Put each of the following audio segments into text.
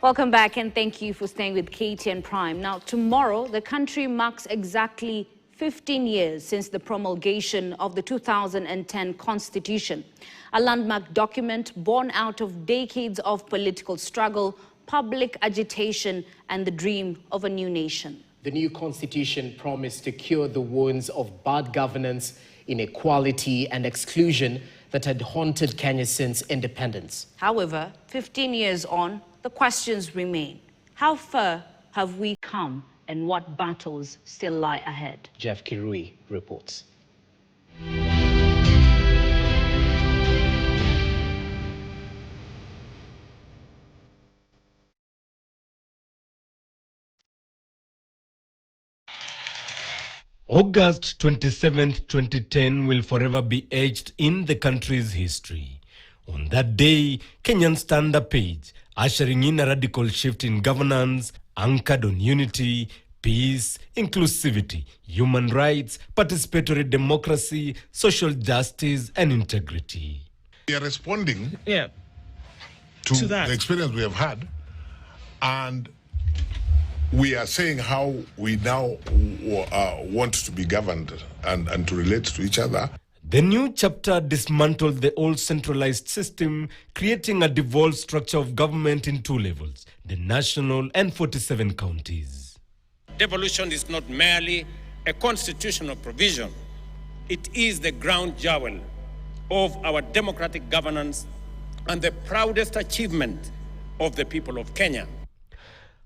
Welcome back and thank you for staying with KTN Prime. Now, tomorrow, the country marks exactly 15 years since the promulgation of the 2010 Constitution, a landmark document born out of decades of political struggle, public agitation, and the dream of a new nation. The new Constitution promised to cure the wounds of bad governance, inequality, and exclusion that had haunted Kenya since independence. However, 15 years on, the questions remain. How far have we come and what battles still lie ahead? Jeff Kirui reports. August 27, 2010 will forever be etched in the country's history. On that day, Kenyans turned a page, ushering in a radical shift in governance anchored on unity, peace, inclusivity, human rights, participatory democracy, social justice, and integrity. We are responding to the experience we have had, and we are saying how we now want to be governed and to relate to each other. The new chapter dismantled the old centralized system, creating a devolved structure of government in 2 levels, the national and 47 counties. Devolution is not merely a constitutional provision. It is the ground jewel of our democratic governance and the proudest achievement of the people of Kenya.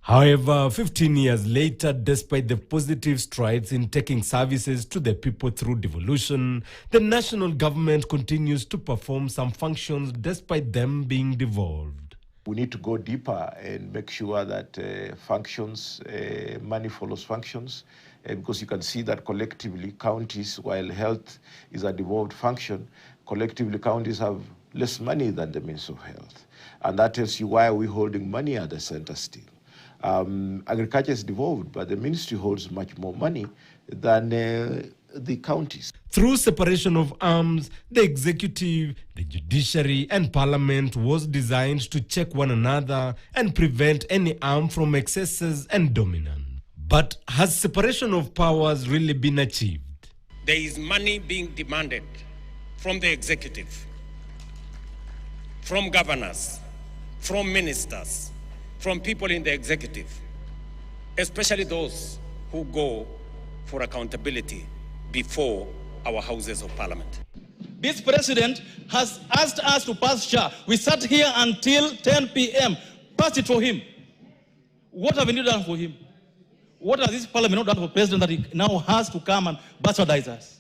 However, 15 years later, despite the positive strides in taking services to the people through devolution, the national government continues to perform some functions despite them being devolved. We need to go deeper and make sure that money follows functions, because you can see that collectively counties, while health is a devolved function, collectively counties have less money than the Ministry of Health. And that tells you why we're holding money at the center still. Agriculture is devolved, but the ministry holds much more money than the counties. Through separation of arms, the executive, the judiciary, and parliament was designed to check one another and prevent any harm from excesses and dominance. But has separation of powers really been achieved? There is money being demanded from the executive, from governors, from ministers, from people in the executive, especially those who go for accountability before our houses of parliament. This president has asked us to pass SHA. We sat here until 10 p.m. Pass it for him. What have we done for him? What has this parliament not done for president that he now has to come and bastardize us?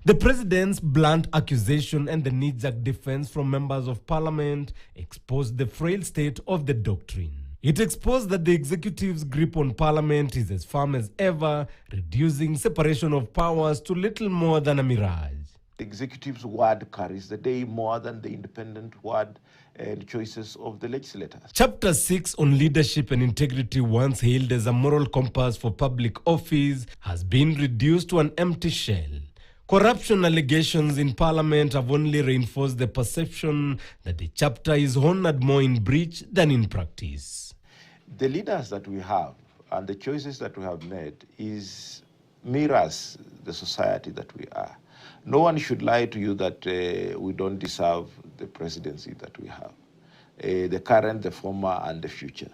The president's blunt accusation and the knee-jerk defense from members of parliament exposed the frail state of the doctrine. It exposed that the executive's grip on parliament is as firm as ever, reducing separation of powers to little more than a mirage. The executive's word carries the day more than the independent word and choices of the legislators. Chapter 6 on leadership and integrity, once hailed as a moral compass for public office, has been reduced to an empty shell. Corruption allegations in parliament have only reinforced the perception that the chapter is honored more in breach than in practice. The leaders that we have and the choices that we have made mirrors the society that we are. No one should lie to you that we don't deserve the presidency that we have. The current, the former, and the future.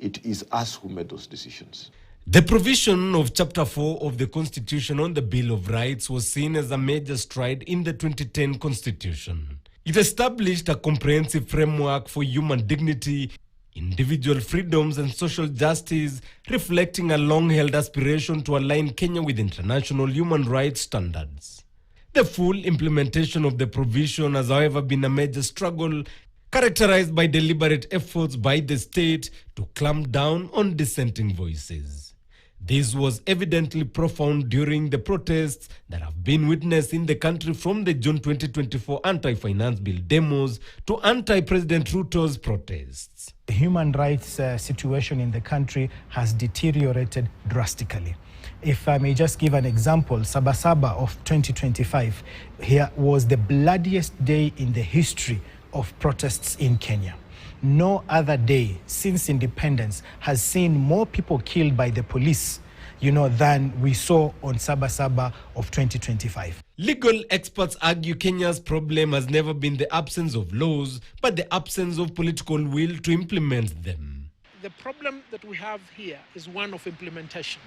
It is us who made those decisions. The provision of Chapter 4 of the Constitution on the Bill of Rights was seen as a major stride in the 2010 Constitution. It established a comprehensive framework for human dignity, individual freedoms, and social justice, reflecting a long-held aspiration to align Kenya with international human rights standards. The full implementation of the provision has, however, been a major struggle, characterized by deliberate efforts by the state to clamp down on dissenting voices. This was evidently profound during the protests that have been witnessed in the country from the June 2024 anti-finance bill demos to anti-President Ruto's protests. The human rights situation in the country has deteriorated drastically. If I may just give an example, Sabasaba of 2025 here was the bloodiest day in the history of protests in Kenya. no other day since independence has seen more people killed by the police, than we saw on Sabasaba of 2025. Legal experts argue Kenya's problem has never been the absence of laws, but the absence of political will to implement them. The problem that we have here is one of implementation.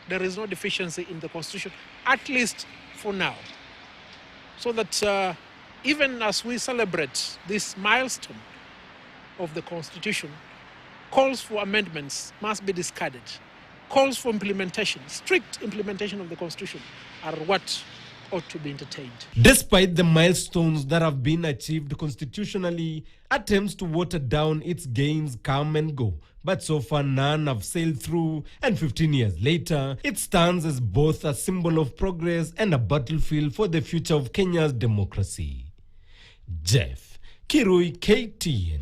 There is no deficiency in the Constitution, at least for now. So that even as we celebrate this milestone of the Constitution, calls for amendments must be discarded. Calls for implementation, strict implementation of the Constitution, are what ought to be entertained. Despite the milestones that have been achieved constitutionally, attempts to water down its gains come and go. But so far none have sailed through, and 15 years later, it stands as both a symbol of progress and a battlefield for the future of Kenya's democracy. Jeff Kirui, KTN.